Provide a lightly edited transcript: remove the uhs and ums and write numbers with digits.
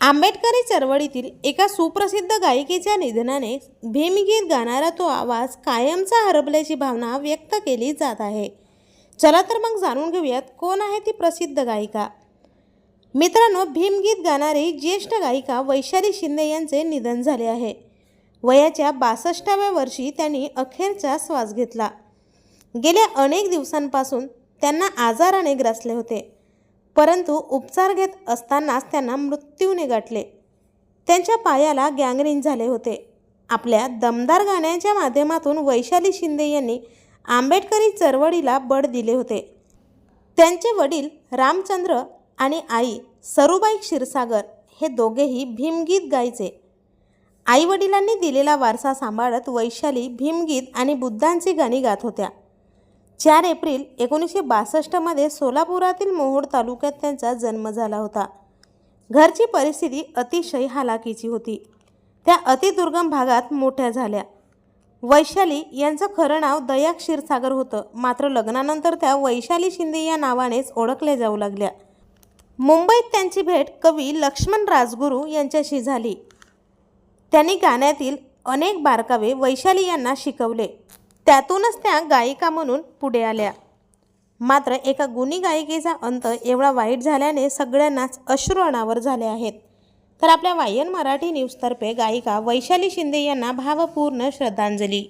आंबेडकरी चळवळीतील एका सुप्रसिद्ध गायिकेच्या निधनाने भीमगीत गाणारा तो आवाज कायमचा हरपल्याची भावना व्यक्त केली जात आहे। चला तर मग जाणून घेऊयात कोण आहे ती प्रसिद्ध गायिका। मित्रांनो, भीमगीत गाणारी ज्येष्ठ गायिका वैशाली शिंदे यांचे निधन झाले आहे। वयाच्या 62व्या वर्षी त्यांनी अखेरचा श्वास घेतला। गेल्या अनेक दिवसांपासून त्यांना आजाराने ग्रासले होते, परंतु उपचार घेत असतानाच त्यांना मृत्यूने गाठले। त्यांच्या पायाला गँग्रीन झाले होते। आपल्या दमदार गाण्याच्या माध्यमातून वैशाली शिंदे यांनी आंबेडकरी चळवळीला बळ दिले होते। त्यांचे वडील रामचंद्र आणि आई सरूबाई क्षीरसागर हे दोघेही भीमगीत गायचे। आई वडिलांनी दिलेला वारसा सांभाळत वैशाली भीमगीत आणि बुद्धांची गाणी गात होत्या। 4 एप्रिल 1962 मध्ये सोलापुरातील मोहोळ तालुक्यात त्यांचा जन्म झाला होता। घरची परिस्थिती अतिशय हालाकीची होती। त्या अतिदुर्गम भागात मोठ्या झाल्या। वैशाली यांचं खरं नाव दया क्षीरसागर होतं, मात्र लग्नानंतर त्या वैशाली शिंदे या नावानेच ओळखल्या जाऊ लागल्या। मुंबईत त्यांची भेट कवी लक्ष्मण राजगुरू यांच्याशी झाली। त्यांनी गाण्यातील अनेक बारकावे वैशाली यांना शिकवले। त्यातूनच त्या गायिका म्हणून पुढे आल्या। मात्र एका गुणी गायिकेचा अंत एवढा वाईट झाल्याने सगळ्यांनाच अश्रू अनावर झाले आहेत। तर आपल्या वायन मराठी न्यूजतर्फे गायिका वैशाली शिंदे यांना भावपूर्ण श्रद्धांजली।